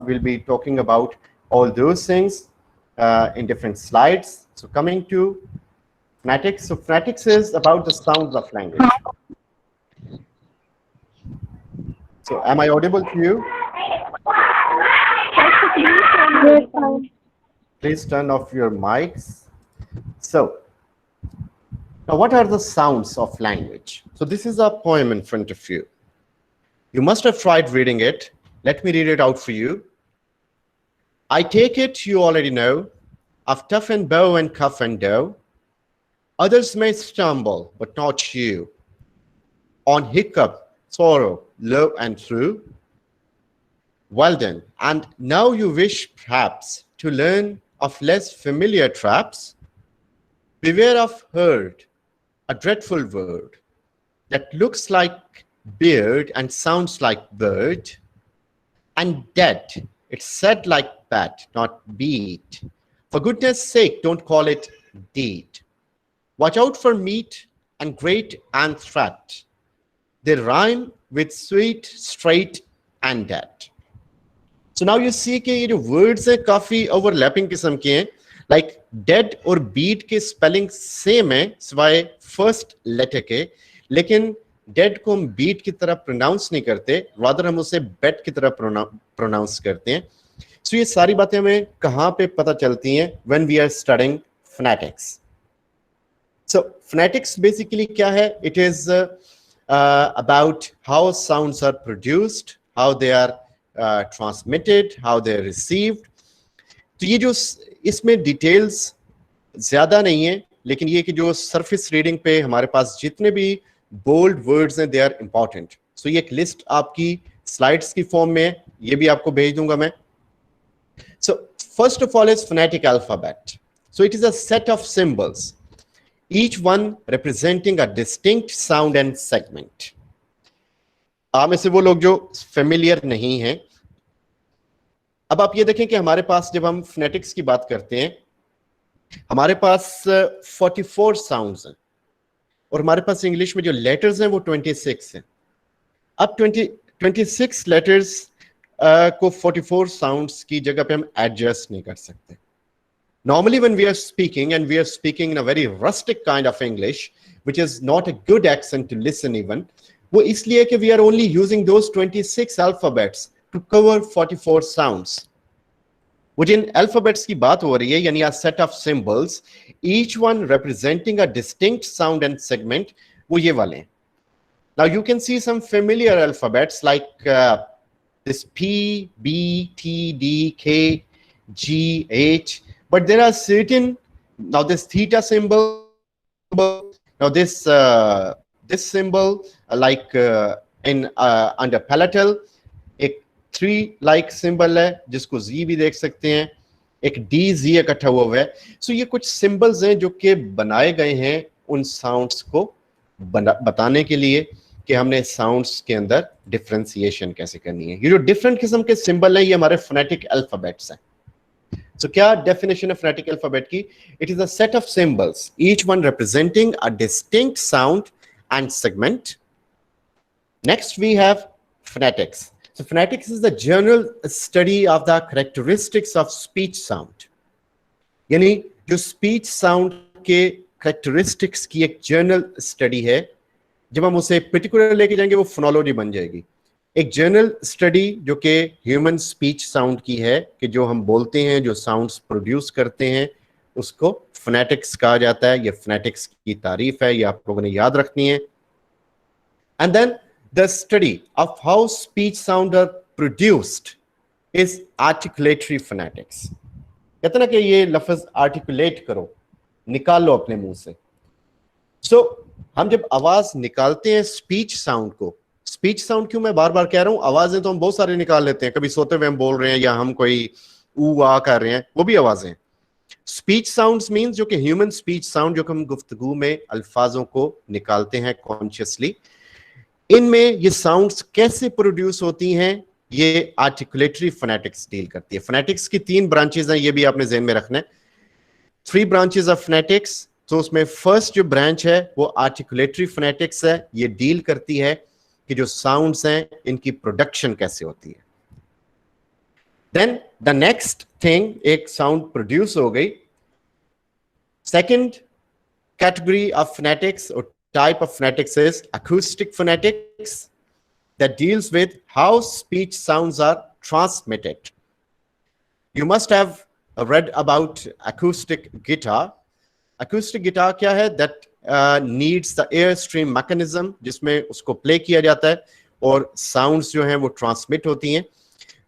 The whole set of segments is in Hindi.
we'll be talking about all those things in different slides. So coming to phonetics. So phonetics is about the sounds of language. So am I audible to you? Please turn off your mics. So now what are the sounds of language? So this is a poem in front of you. You must have tried reading it. Let me read it out for you. I take it you already know of tough and bow and cuff and dough. Others may stumble, but not you. On hiccup, sorrow, low and through. Well then, and now you wish perhaps to learn of less familiar traps. Beware of herd, a dreadful word that looks like beard and sounds like bird. And dead, it's said like bat, not beat. For goodness sake, don't call it deed. Watch out for meat and great and threat. They rhyme with sweet, straight and dead. So now you see कि ये जो words हैं काफी overlapping किस्म के हैं. Like dead और beat के spelling same है सिवाय first letter के. लेकिन dead को हम beat की तरह pronounce नहीं करते, rather हम उसे bet की तरह pronounce करते हैं. So ये सारी बातें हमें कहाँ पे पता चलती हैं when we are studying phonetics. So phonetics basically क्या है? It is about how sounds are produced, how they are transmitted, how they are received. तो ये जो इसमें details ज़्यादा नहीं है, लेकिन ये कि जो surface reading पे हमारे पास जितने भी bold words हैं, they are important. So ये एक list आपकी slides की form में है, ये भी आपको भेज दूंगा मैं. So first of all is phonetic alphabet. So it is a set of symbols, each one representing a distinct sound and segment. आप में से वो लोग जो familiar नहीं हैं, अब आप ये देखें कि हमारे पास जब हम phonetics की बात करते हैं, हमारे पास 44 sounds हैं और हमारे पास इंग्लिश में जो letters हैं वो 26 हैं. अब 26 letters को 44 sounds की जगह पे हम adjust नहीं कर सकते. Normally when we are speaking, and we are speaking in a very rustic kind of English, which is not a good accent to listen even, वो इसलिए कि we are only using those 26 alphabets to cover 44 sounds. वो जिन alphabets की बात हो रही है, यानी a set of symbols, each one representing a distinct sound and segment, वो ये वाले हैं. Now you can see some familiar alphabets like this P, B, T, D, K, G, H, but there are certain, now this theta symbol, now this symbol like in under palatal, एक 3 like symbol है जिसको Z भी देख सकते हैं, एक D Z इकट्ठा हुआ है. So ये कुछ symbols हैं जो कि बनाए गए हैं उन sounds को बताने के लिए कि हमने sounds के अंदर differentiation कैसे करनी है. ये जो different किस्म के symbol हैं ये हमारे phonetic alphabets हैं. So क्या definition है phonetic alphabet की? It is a set of symbols, each one representing a distinct sound and segment. Next we have phonetics. So phonetics is the general study of the characteristics of speech sound. यानी जो speech sound के characteristics की एक general study है, जब हम उसे particular लेके जाएंगे वो phonology बन जाएगी. एक जनरल स्टडी जो कि ह्यूमन स्पीच साउंड की है कि जो हम बोलते हैं, जो साउंड्स प्रोड्यूस करते हैं, उसको फोनेटिक्स कहा जाता है. ये फोनेटिक्स की तारीफ है, ये आप लोगों ने याद रखनी है. And then the study of how speech sound are produced is articulatory phonetics. कहते ना कि ये लफ्ज आर्टिकुलेट करो, निकाल लो अपने मुंह से. सो हम जब आवाज निकालते हैं स्पीच साउंड को, स्पीच साउंड क्यों मैं बार बार कह रहा हूं, आवाजें तो हम बहुत सारे निकाल लेते हैं, कभी सोते हुए हम बोल रहे हैं या हम कोई ऊ आ कर रहे हैं, वो भी आवाजें. स्पीच साउंड्स मींस जो कि ह्यूमन स्पीच साउंड जो कि हम गुफ्तगू में अल्फाजों को निकालते हैं कॉन्शियसली, इनमें ये साउंड्स कैसे प्रोड्यूस होती हैं ये आर्टिकुलेटरी फोनेटिक्स डील करती है. फोनेटिक्स की 3 ब्रांचेस हैं, ये भी आपने ज़हन में रखना है. 3 ब्रांचेस ऑफ फोनेटिक्स. तो उसमें फर्स्ट जो ब्रांच है वो आर्टिकुलेटरी फोनेटिक्स है. ये डील करती है कि जो साउंड्स हैं इनकी प्रोडक्शन कैसे होती है. देन द नेक्स्ट थिंग, एक साउंड प्रोड्यूस हो गई. Second category of phonetics or type of phonetics is acoustic phonetics that deals with how speech sounds are transmitted. You must have read about acoustic guitar. Acoustic guitar क्या है? That needs the airstream mechanism, जिसमें उसको play किया जाता है और sounds जो हैं वो transmit होती हैं.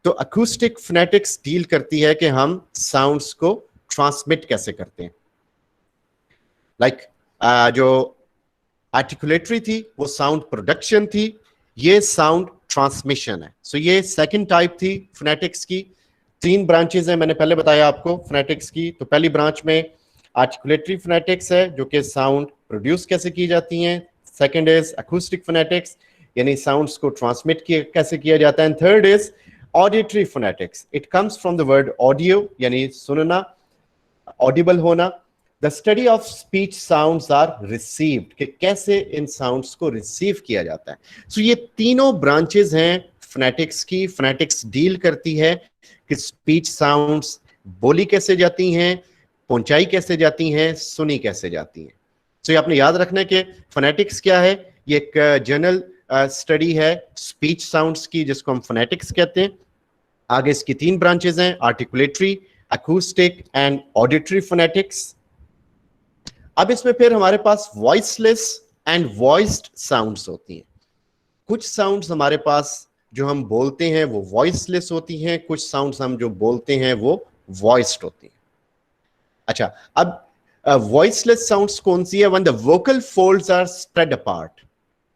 तो acoustic phonetics deal करती है कि हम sounds को transmit कैसे करते हैं. लाइक जो आर्टिकुलेटरी थी वो साउंड प्रोडक्शन थी, ये साउंड ट्रांसमिशन है. सो ये सेकंड टाइप थी फोनेटिक्स की. 3 ब्रांचेस हैं, मैंने पहले बताया आपको फोनेटिक्स की. तो पहली ब्रांच में आर्टिकुलेटरी फोनेटिक्स है, जो कि साउंड प्रोड्यूस कैसे की जाती हैं. सेकंड इज अकूस्टिक फोनेटिक्स, यानी साउंड्स को ट्रांसमिट कैसे किया जाता है. And third is auditory phonetics. It comes from the word audio, यानी सुनना, ऑडिबल होना. The study of speech sounds are received, कि कैसे इन साउंड्स को रिसीव किया जाता है. सो ये तीनों ब्रांचेस हैं फोनेटिक्स की. फोनेटिक्स डील करती है कि स्पीच साउंड्स बोली कैसे जाती हैं, पहुंचाई कैसे जाती हैं, सुनी कैसे जाती हैं. सो ये आपने याद रखना है कि फोनेटिक्स क्या है. ये एक जनरल स्टडी है स्पीच साउंड्स की, जिसको हम फोनेटिक्स कहते हैं. आगे इसकी 3 ब्रांचेस हैं, articulatory, acoustic and auditory phonetics. अब इसमें फिर हमारे पास वॉइसलेस एंड वॉइस्ड साउंड्स होती हैं. कुछ साउंड्स हमारे पास जो हम बोलते हैं वो वॉइसलेस होती हैं, कुछ साउंड्स हम जो बोलते हैं वो वॉइस्ड होती हैं. अच्छा, अब वॉइसलेस साउंड्स कौन सी है? When the vocal folds are spread apart.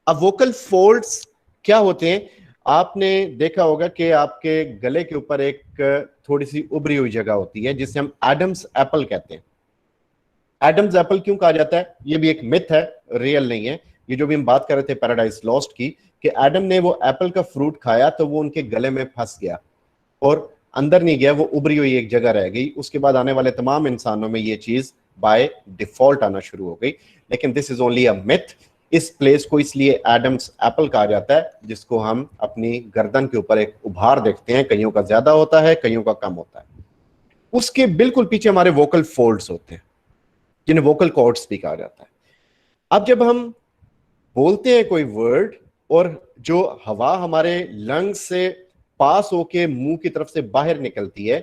अब वोकल फोल्ड्स क्या होते हैं? आपने देखा होगा कि आपके गले के ऊपर एक थोड़ी सी उभरी हुई जगह होती है, जिसे हम एडम्स एप्पल कहते हैं. एडम्स एप्पल क्यों कहा जाता है? ये भी एक मिथ है, रियल नहीं है. ये जो भी हम बात कर रहे थे पैराडाइज लॉस्ट की, कि एडम ने वो एप्पल का फ्रूट खाया तो वो उनके गले में फंस गया और अंदर नहीं गया, वो उभरी हुई एक जगह रह गई. उसके बाद आने वाले तमाम इंसानों में ये चीज बाय डिफॉल्ट आना शुरू हो गई. लेकिन this is only a myth. इस प्लेस को इसलिए एडम्स एप्पल कहा जाता है, जिसको हम अपनी गर्दन के ऊपर एक उभार देखते हैं. कईयों का ज्यादा होता है, कईयों का कम होता है. उसके बिल्कुल पीछे हमारे वोकल फोल्ड्स होते हैं, जिन्हें वोकल कॉर्ड्स भी कहा जाता है. अब जब हम बोलते हैं कोई वर्ड और जो हवा हमारे लंग्स से पास होके मुंह की तरफ से बाहर निकलती है,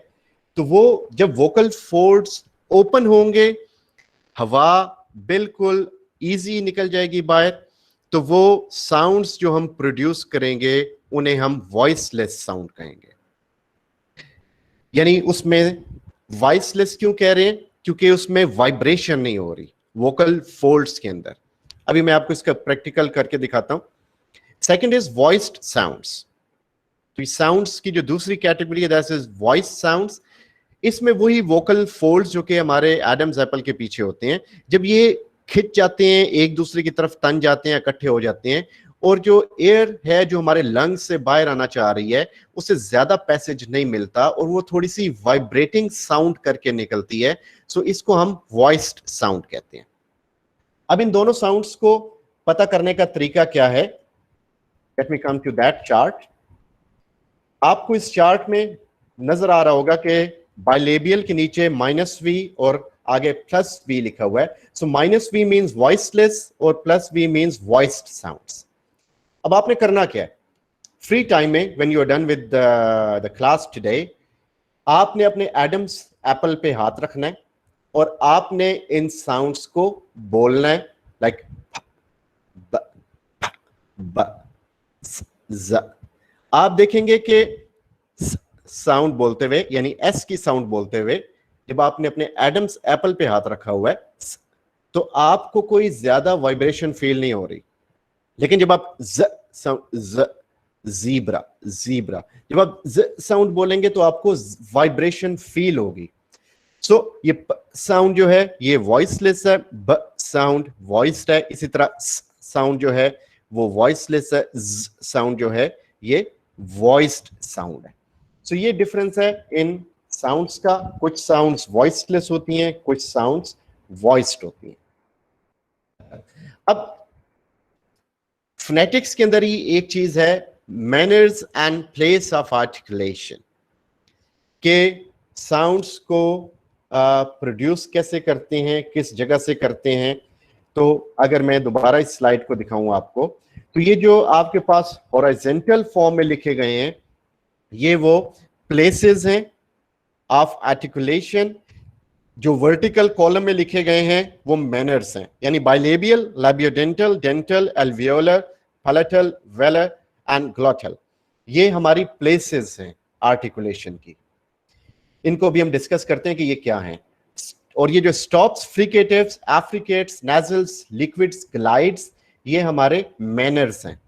तो वो जब वोकल फोल्ड्स ओपन होंगे, हवा बिल्कुल इजी निकल जाएगी बाहर, तो वो साउंड्स जो हम प्रोड्यूस करेंगे उन्हें हम वॉइसलेस साउंड कहेंगे. यानी उसमें वॉइसलेस क्यों कह रहे हैं? क्योंकि उसमें वाइब्रेशन नहीं हो रही वोकल फोल्ड्स के अंदर. अभी मैं आपको इसका प्रैक्टिकल करके दिखाता हूं. Second is voiced sounds. तो ये साउंड्स की जो दूसरी कैटेगरी है दैट इज वॉइस साउंड्स. इसमें वही वोकल फोल्ड्स जो कि हमारे एडम्स एप्पल के पीछे होते हैं, जब ये खिंच जाते हैं, एक दूसरे की तरफ तन जाते हैं, इकट्ठे हो जाते हैं, और जो एयर है जो हमारे लंग्स से बाहर आना चाह रही है उससे ज्यादा पैसेज नहीं मिलता और वो थोड़ी सी वाइब्रेटिंग साउंड करके निकलती है. सो इसको हम वॉइस्ड साउंड कहते हैं. अब इन दोनों साउंड्स को पता करने का तरीका क्या है? Let me come to that chart. आपको इस चार्ट में नजर आ रहा होगा कि बाइलेबियल के नीचे -V और आगे +V लिखा हुआ है. सो -V मींस वॉइसलेस और +V मींस वॉइस्ड साउंड्स. अब आपने करना क्या है? फ्री टाइम में when you are done with the class today, आपने अपने एडम्स एप्पल पे हाथ रखना है और आपने इन साउंड्स को बोलना है. लाइक आप देखेंगे कि साउंड बोलते हुए, यानी एस की साउंड बोलते हुए, जब आपने अपने एडम्स एप्पल पे हाथ रखा हुआ है तो आपको कोई ज्यादा वाइब्रेशन फील नहीं हो रही. लेकिन जब आप जीब्रा जीब्रा जब आप साउंड बोलेंगे तो आपको वाइब्रेशन फील होगी. सो ये साउंड जो है ये वॉइसलेस है, ब साउंड वॉइस्ड है. इसी तरह साउंड जो है वो वॉइसलेस है, साउंड जो है ये वॉइस्ड साउंड है. सो ये डिफरेंस है इन साउंड्स का. कुछ साउंड्स वॉइसलेस होती हैं, कुछ साउंड्स वॉइस्ड होती हैं. अब फोनेटिक्स के अंदर ही एक चीज है, manners and place of articulation. कि साउंड्स को प्रोड्यूस कैसे करते हैं, किस जगह से करते हैं। तो अगर मैं दोबारा इस स्लाइड को दिखाऊं आपको, तो ये जो आपके पास हॉरिजॉन्टल फॉर्म में लिखे गए हैं, ये वो प्लेसेस हैं ऑफ आर्टिकुलेशन। जो वर्टिकल कॉलम में लिखे गए हैं वो मैनर्स हैं, यानी bilabial, labiodental, dental, alveolar, palatal, velar and glottal. ये हमारी प्लेसेस हैं आर्टिकुलेशन की। इनको भी हम डिस्कस करते हैं कि ये क्या हैं। और ये जो stops, fricatives, affricates, nasals, liquids, glides, ये हमारे मैनर्स हैं।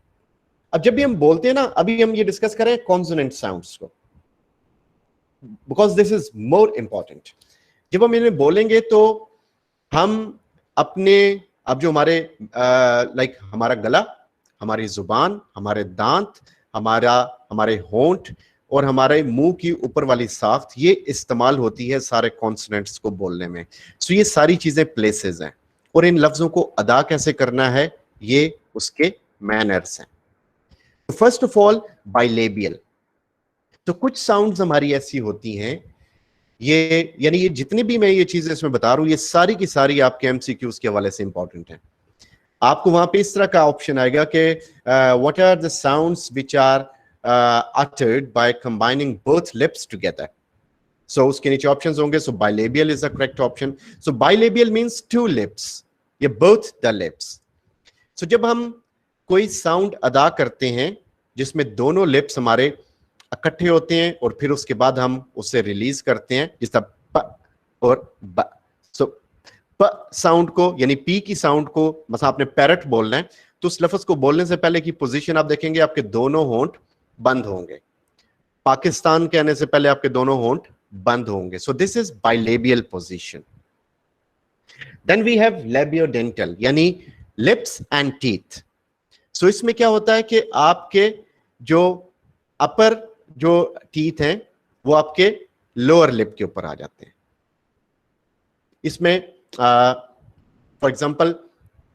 अब जब भी हम बोलते हैं ना, अभी हम ये डिस्कस करें कॉन्सोनेंट साउंड्स को, because this is more important. जब हम इन्हें बोलेंगे तो हम अपने, अब जो हमारे लाइक हमारा गला, हमारी जुबान, हमारे दांत, हमारे होंठ और हमारे मुंह की ऊपर वाली साख्त, ये इस्तेमाल होती है सारे कॉन्सोनेंट्स को बोलने में। सो ये सारी चीजें प्लेसेस हैं, और इन लफ्जों को अदा कैसे करना है, ये उसके मैनर्स हैं। First of all bilabial. तो कुछ साउंड्स हमारी ऐसी होती हैं, ये यानी ये जितनी भी मैं ये चीजें इसमें बता रहा हूं, ये सारी की सारी आपके एमसीक्यूज के हवाले से इंपॉर्टेंट है। आपको वहां पे इस तरह का ऑप्शन आएगा कि what are the sounds which are uttered by combining both lips together. So उसके नीचे ऑप्शंस होंगे। So bilabial is the correct option. So bilabial means two lips, ये both the lips. So जब हम कोई साउंड अदा करते हैं जिसमें दोनों लिप्स हमारे इकट्ठे होते हैं और फिर उसके बाद हम उसे रिलीज करते हैं, जिस तरह प और ब। So प साउंड को, यानी पी की साउंड को, मतलब आपने पैरट बोलना है, तो उस लफ्ज को बोलने से पहले की पोजीशन आप देखेंगे, आपके दोनों होंठ बंद होंगे। पाकिस्तान कहने से पहले आपके दोनों होंठ बंद होंगे। So this is bilabial position. Then we have labiodental, यानी लिप्स एंड टीथ। सो इसमें क्या होता है कि आपके जो अपर जो टीथ हैं वो आपके लोअर लिप के ऊपर आ जाते हैं। इसमें फॉर एग्जांपल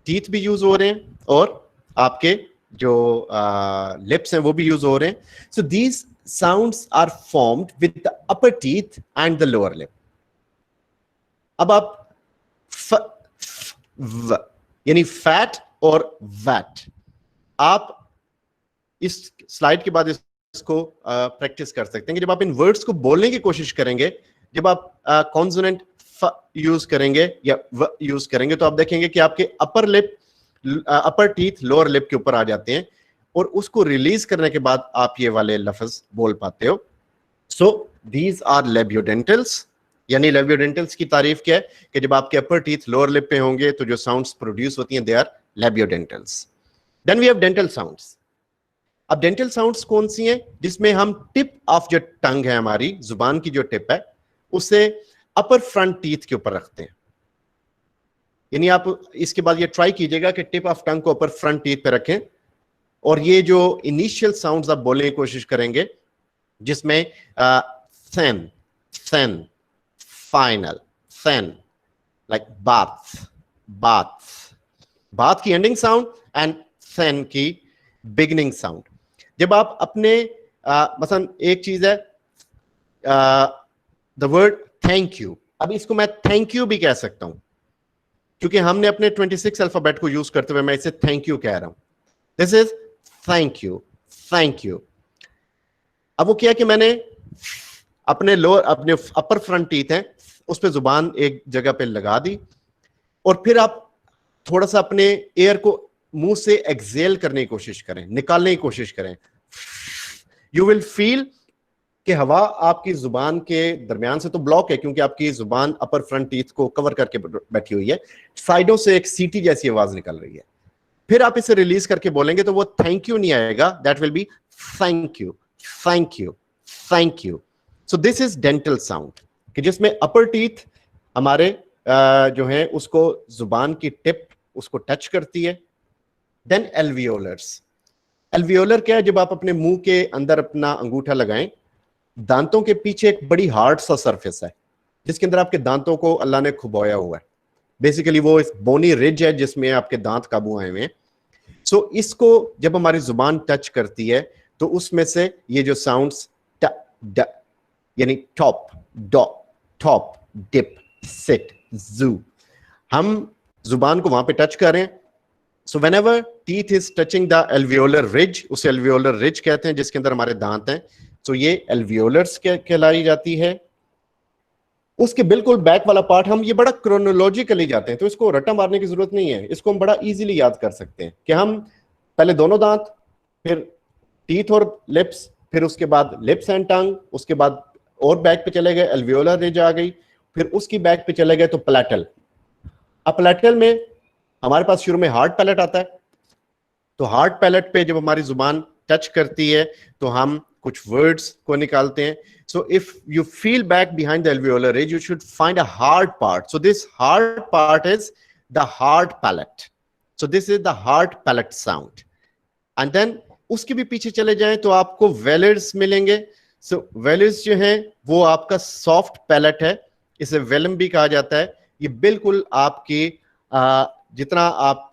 टीथ भी यूज हो रहे हैं और आपके जो लिप्स हैं वो भी यूज हो रहे हैं। So these sounds are formed with the upper teeth and the lower lip. अब आप यानी फैट और वैट, आप इस स्लाइड के बाद इसको प्रैक्टिस कर सकते हैं कि जब आप इन वर्ड्स को बोलने की कोशिश करेंगे, जब आप कॉन्सोनेंट फ यूज करेंगे या व यूज करेंगे, तो आप देखेंगे कि आपके अपर लिप, अपर टीथ लोअर लिप के ऊपर आ जाते हैं, और उसको रिलीज करने के बाद आप ये वाले लफ्ज बोल पाते हो। So these are labiodentals. यानी लैबियोडेंटल्स की तारीफ क्या है कि जब आपके अपर टीथ लोअर लिप पे होंगे तो जो साउंड्स प्रोड्यूस होती हैं, they are labiodentals. Then we have dental sounds. अब डेंटल साउंड्स कौन सी हैं? जिसमें हम टिप ऑफ जो टंग है, हमारी जुबान की जो टिप है, उसे अपर फ्रंट टीथ के ऊपर रखते हैं। यानी आप इसके बाद ये ट्राई कीजिएगा कि टिप ऑफ टंग को ऊपर फ्रंट टीथ पे रखें, और ये जो इनिशियल साउंड्स आप बोलने की कोशिश करेंगे, जिसमें then, then, final, then, like bath, bath, bath की एंडिंग साउंड एंड थेन की बिगनिंग साउंड। जब आप अपने मसलन एक चीज है द वर्ड थैंक यू, अब इसको मैं थैंक यू भी कह सकता हूं, क्योंकि हमने अपने 26 अल्फाबेट को यूज करते हुए मैं इसे थैंक यू कह रहा हूं। This is thank you, thank you. अब वो किया कि मैंने अपने अपर फ्रंट टीथ हैं उस पर जुबान एक जगह पे लगा दी, और फिर आप थोड़ा सा अपने एयर को मुंह से एक्सेल करने की कोशिश करें, निकालने की कोशिश करें। यू विल फील कि हवा आपकी जुबान के दरमियान से तो ब्लॉक है, क्योंकि आपकी जुबान अपर फ्रंट टीथ को कवर करके बैठी हुई है, साइडों से एक सीटी जैसी आवाज निकल रही है। फिर आप इसे रिलीज करके बोलेंगे तो वो थैंक यू नहीं आएगा, that will be thank you, thank you, thank you. So this is dental sound, कि जिसमें अपर टीथ हमारे जो है उसको जुबान की टिप उसको टच करती है। देन एल्वियोलर्स। एल्वियोलर क्या है? जब आप अपने मुंह के अंदर अपना अंगूठा लगाएं, दांतों के पीछे एक बड़ी हार्ड सा सरफेस है जिसके अंदर आपके दांतों को अल्लाह ने खुबाया हुआ है। बेसिकली वो इस बोनी रिज है जिसमें आपके दांत काबू आए हुए हैं। सो इसको जब हमारी जुबान टच करती है तो उसमें से ये जो साउंड्स ट ड, यानी टॉप, डॉप, टॉप, डिप, सिट, जू। हम जुबान को वहां पे टच करें। सो whenever teeth is touching the alveolar ridge, उसे alveolar ridge कहते हैं जिसके अंदर हमारे दांत हैं। सो ये alveolars कहलाई जाती है। उसके बिल्कुल बैक वाला पार्ट, हम ये बड़ा क्रोनोलॉजिकली जाते हैं, तो इसको रट्टा मारने की जरूरत नहीं है, इसको हम बड़ा इजीली याद कर सकते हैं कि हम पहले दोनों दांत, फिर टीथ और लिप्स, फिर उसके बाद लिप्स एंड टंग, उसके बाद और बैक पे चले गए, एल्वियोलर रिज आ गई, फिर उसकी बैक पे चले गए तो प्लेटल। अब प्लेटल में हमारे पास शुरू में हार्ड पैलेट आता है, तो हार्ड पैलेट पे जब हमारी जुबान टच करती है तो हम कुछ वर्ड्स को निकालते हैं। So if you feel back behind the alveolar ridge, you should find a hard part. So this hard part is the hard palate. So this is the hard palate sound. And then उसके भी पीछे चले जाएं तो आपको वेलर्स मिलेंगे। So वेलर्स जो हैं वो आपका सॉफ्ट पैलेट है, इसे वेलम भी कहा जाता है। ये बिल्कुल आपकी जितना आप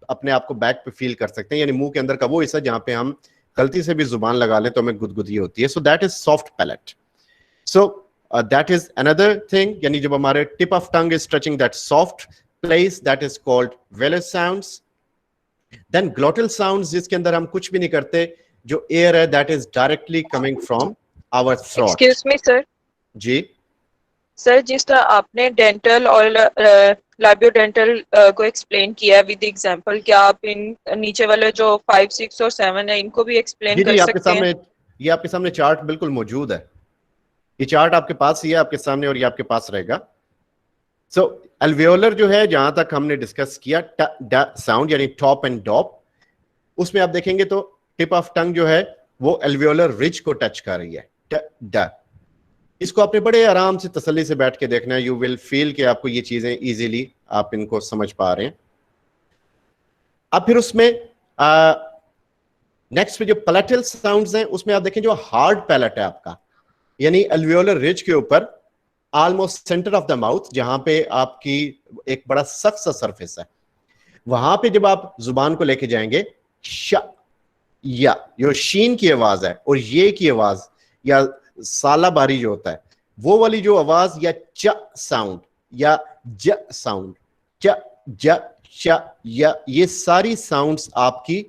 अपने आप को बैक पे फील कर सकते हैं, यानी मुंह के अंदर का वो हिस्सा जहां पे हम गलती से भी जुबान लगा लें तो हमें गुदगुदी होती है। So that is soft palate. So that is another thing, यानी जब हमारे tip of tongue is touching that soft place, that is called velar sounds. Then glottal sounds, जिसके अंदर हम कुछ भी नहीं करते, जो एयर है that is directly coming from our throat. Excuse me sir. जी सर, जिस तरह आपने डेंटल और लाइबियो डेंटल को एक्सप्लेन किया विद एग्जांपल, क्या आप इन नीचे वाले जो 5, 6 और 7 है इनको भी एक्सप्लेन कर आपके सकते हैं? ये आपके सामने चार्ट बिल्कुल मौजूद है, ये चार्ट आपके पास ही है आपके सामने और ये आपके पास रहेगा। सो एल्वियोलर जो है, जहां तक हमने डिस्कस किया, ट ड साउंड यानी टॉप एंड डॉप, उसमें आप देखेंगे तो टिप ऑफ टंग जो है वो एल्वियोलर रिज को टच कर रही है, ट ड। इसको आपने बड़े आराम से तसल्ली से बैठ के देखना है, यू विल फील कि आपको ये चीजें इजीली आप इनको समझ पा रहे हैं। अब फिर उसमें नेक्स्ट पे जो पैलेटल साउंड्स हैं उसमें आप देखें जो हार्ड पैलेट है आपका, यानी एल्वियोलर रिज के ऊपर almost centre of the mouth, जहां पे आपकी एक बड़ा सख्त सा सरफेस है, वहां पे जब आप जुबान को लेके जाएंगे, श या जो शीन की आवाज है और ये की आवाज या साला बारी जो होता है वो वाली जो आवाज, या च साउंड या ज साउंड, च ज श या, ये सारी साउंड्स आपकी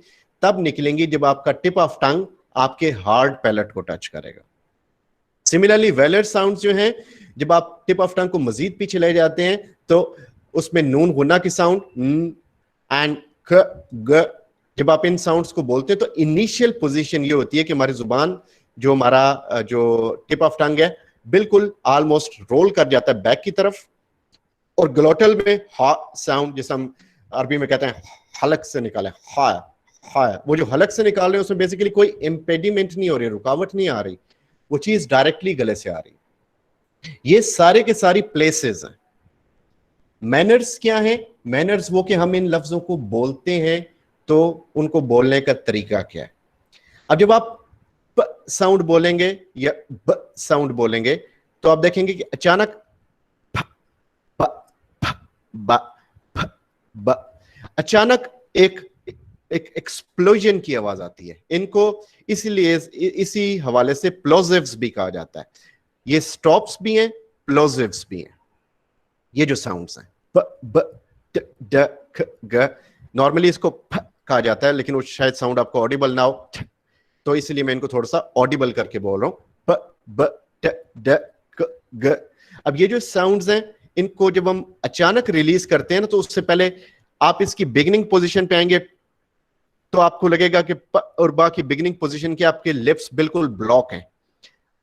तब निकलेंगी जब आपका टिप ऑफ टंग आपके हार्ड पैलेट को टच करेगा। सिमिलरली वेलर साउंड्स जो हैं, जब आप टिप ऑफ टंग को मजीद पीछे ले जाते हैं तो उसमें नून गुना की साउंड एंड क ग, जब आप इन साउंड्स को बोलते हैं तो इनिशियल पोजीशन ये होती है कि हमारी जुबान, जो हमारा जो टिप ऑफ टंग है, बिल्कुल ऑलमोस्ट रोल कर जाता है बैक की तरफ, और ग्लोटल में हा साउंड, जिसे हम अरबी में कहते हैं हलक से निकाले, हा हा, वो जो हलक से निकाल रहे हैं उसमें बेसिकली कोई इम्पेडिमेंट नहीं हो रही, रुकावट नहीं आ रही, वो चीज डायरेक्टली गले से आ रही। ये सारे के सारी प्लेसेस हैं। मैनर्स क्या है? मैनर्स वो कि हम इन लफ्जों को बोलते हैं तो उनको बोलने का तरीका क्या है। अब जब आप प साउंड बोलेंगे या ब साउंड बोलेंगे तो आप देखेंगे कि अचानक प प प ब प ब, अचानक एक एक्सप्लोजन की आवाज आती है। इनको इसीलिए इसी हवाले से प्लोजिव्स भी कहा जाता है। ये स्टॉप्स भी हैं, प्लोजिव्स भी हैं। ये जो साउंड्स हैं प ब ट ड ख ग, नॉर्मली इसको फ कहा जाता है, लेकिन वो शायद साउंड आपको ऑडिबल ना हो, तो इसलिए मैं इनको थोड़ा सा ऑडिबल करके बोल रहा हूं, प ब ट ड क ग। अब ये जो साउंड्स हैं, इनको जब हम अचानक रिलीज करते हैं ना, तो उससे पहले आप इसकी बिगिनिंग पोजीशन पे आएंगे तो आपको लगेगा कि प और बा की बिगिनिंग पोजीशन के आपके लिप्स बिल्कुल ब्लॉक हैं।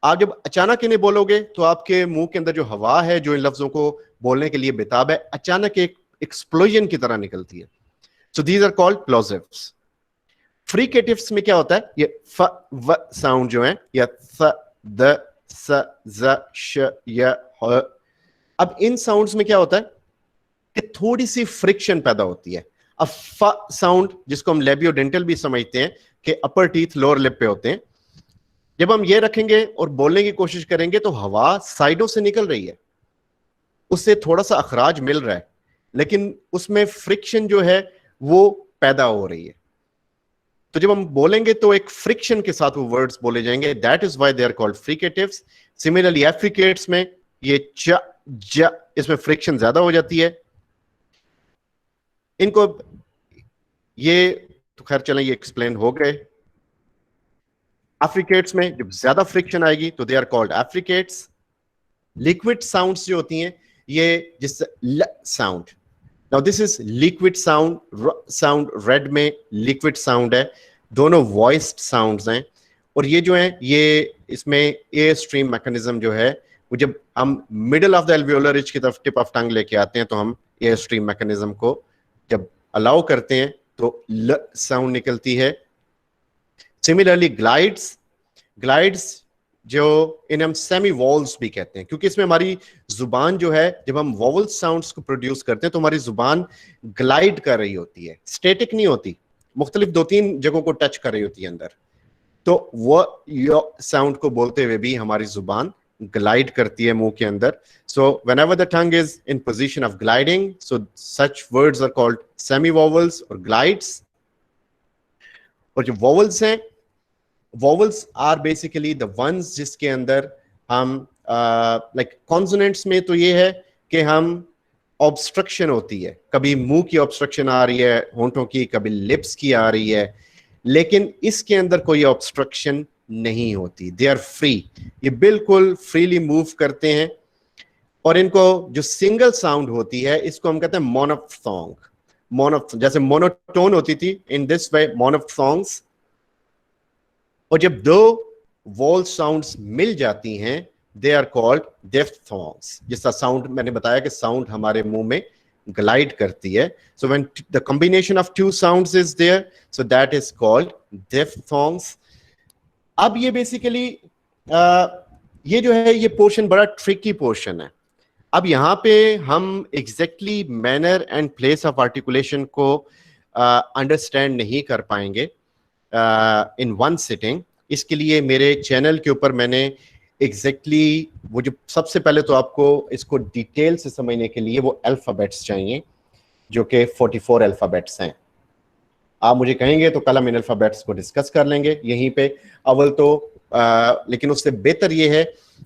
आप जब अचानक इन्हें बोलोगे तो आपके मुंह के अंदर जो हवा है, जो इन लफ्जों को बोलने के लिए बेताब है, अचानक एक एक्सप्लोजन की तरह निकलती है। So these are called plosives. Fricatives में क्या होता है? ये फ व साउंड जो है, या थ द स ज श य ह। अब इन साउंड्स में क्या होता है कि थोड़ी सी फ्रिक्शन पैदा होती है। अब फ साउंड, जिसको हम लेबियोडेंटल भी समझते हैं कि अपर टीथ लोअर लिप पे होते हैं, जब हम ये रखेंगे और बोलने की कोशिश करेंगे तो हवा साइडों से निकल रही है, उससे थोड़ा सा अखराज मिल रहा है, लेकिन उसमें फ्रिक्शन जो है वो पैदा हो रही है। तो जब हम बोलेंगे तो एक फ्रिक्शन के साथ वो वर्ड्स बोले जाएंगे, that is why they are called fricatives. Similarly affricates में ये च ज, इसमें फ्रिक्शन ज्यादा हो जाती है। इनको ये तो खैर चलें, ये एक्सप्लेन हो गए। एफ्रिकेट्स में जब ज्यादा फ्रिक्शन आएगी तो they are called affricates. Liquid sounds जो होती हैं, ये जिससे ल sound, now this is liquid sound, sound red में लिक्विड साउंड है, दोनों वॉइस्ड साउंड्स हैं। और ये जो है ये इसमें एयर स्ट्रीम मैकेनिज्म जो है वो जब हम middle of the alveolar ridge की तरफ टिप ऑफ टंग लेके आते हैं तो हम एयर स्ट्रीम मैकेनिज्म को जब अलाउ करते हैं तो ल साउंड निकलती है। सिमिलरली ग्लाइड्स, ग्लाइड्स जो इन्हें हम सेमी वॉल्स भी कहते हैं, क्योंकि इसमें हमारी जुबान जो है जब हम वॉवल साउंड्स को प्रोड्यूस करते हैं तो हमारी जुबान ग्लाइड कर रही होती है, स्टेटिक नहीं होती, मुख्तलिफ 2-3 जगहों को टच कर रही होती है अंदर। तो वो साउंड को बोलते हुए भी हमारी जुबान ग्लाइड करती है मुंह के अंदर। So whenever the tongue is in position of gliding, so such words are called semi vowels और ग्लाइड्स। और जो वॉवल्स हैं, vowels are basically the ones जिसके अंदर हम लाइक कॉन्सोनेंट्स में तो ये है कि हम ऑब्स्ट्रक्शन होती है, कभी मुंह की ऑब्स्ट्रक्शन आ रही है होंठों की, कभी लिप्स की आ रही है, लेकिन इसके अंदर कोई ऑब्स्ट्रक्शन नहीं होती, दे आर फ्री, ये बिल्कुल फ्रीली मूव करते हैं। और इनको जो सिंगल साउंड होती है इसको हम कहते हैं मोनोफ्थोंग। मोनो जैसे मोनोटोन होती थी, इन दिस वे मोनोफ्थोंग्स। और जब दो वॉल साउंड्स मिल जाती हैं दे आर कॉल्ड डिफ्थोंग्स। जिसका साउंड मैंने बताया कि साउंड हमारे मुंह में ग्लाइड करती है, so when the combination of two sounds is there, so that is called diphthongs. अब ये बेसिकली ये जो है ये पोर्शन बड़ा ट्रिकी पोर्शन है। अब यहाँ पे हम exactly manner and place of articulation को अंडरस्टैंड नहीं कर पाएंगे इन वन सिटिंग। इसके लिए मेरे चैनल के ऊपर मैंने एग्जैक्टली वो जो सबसे पहले तो आपको इसको डिटेल से समझने के लिए वो अल्फाबेट्स चाहिए जो कि 44 अल्फाबेट्स हैं। आप मुझे कहेंगे तो कल हम इन अल्फाबेट्स को डिस्कस कर लेंगे यहीं पे अव्वल तो, लेकिन उससे बेहतर ये है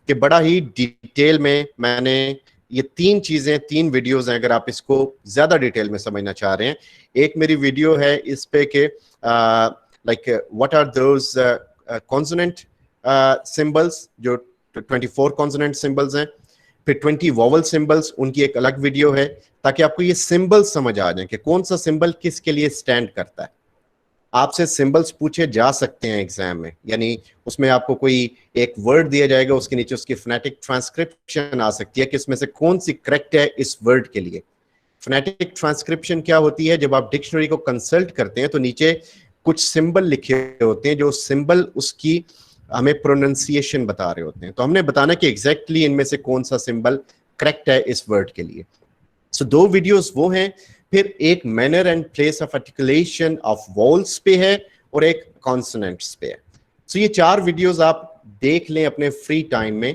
कि बड़ा ही डिटेल में मैंने ये 3 चीजें, 3 वीडियोस हैं अगर आप इसको ज्यादा डिटेल में समझना चाह रहे हैं। एक मेरी वीडियो है इस पे के like what are those consonant symbols, जो 24 कॉन्सोनेंट सिंबल्स हैं, फिर 20 वॉवल सिंबल्स, उनकी एक अलग वीडियो है ताकि आपको ये सिंबल्स समझ आ जाए कि कौन सा सिंबल किसके लिए स्टैंड करता है। आपसे सिंबल्स पूछे जा सकते हैं एग्जाम में, यानी उसमें आपको कोई एक वर्ड दिया जाएगा, उसके नीचे उसकी फोनेटिक ट्रांसक्रिप्शन आ सकती है कि इसमें से कौन सी करेक्ट है इस वर्ड के लिए। फोनेटिक ट्रांसक्रिप्शन क्या होती है? जब आप डिक्शनरी को कंसल्ट करते हैं तो नीचे कुछ सिंबल लिखे होते हैं, जो सिंबल उसकी हमें प्रोनाउंसिएशन बता रहे होते हैं, तो हमने बताना कि एग्जैक्टली इनमें से कौन सा सिंबल करेक्ट है इस वर्ड के लिए। सो 2 वीडियोस वो हैं, फिर एक manner and place of articulation of walls पे है और एक कॉन्सोनेंट्स पे है। सो ये 4 वीडियोस आप देख लें अपने फ्री टाइम में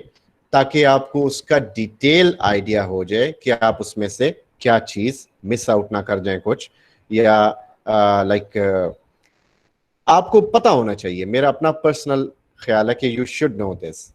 ताकि आपको उसका डिटेल आइडिया हो जाए कि आप उसमें से क्या चीज मिस आउट ना कर जाएं कुछ, या लाइक आपको पता होना चाहिए। मेरा अपना पर्सनल ख्याल है कि यू शुड नो दिस।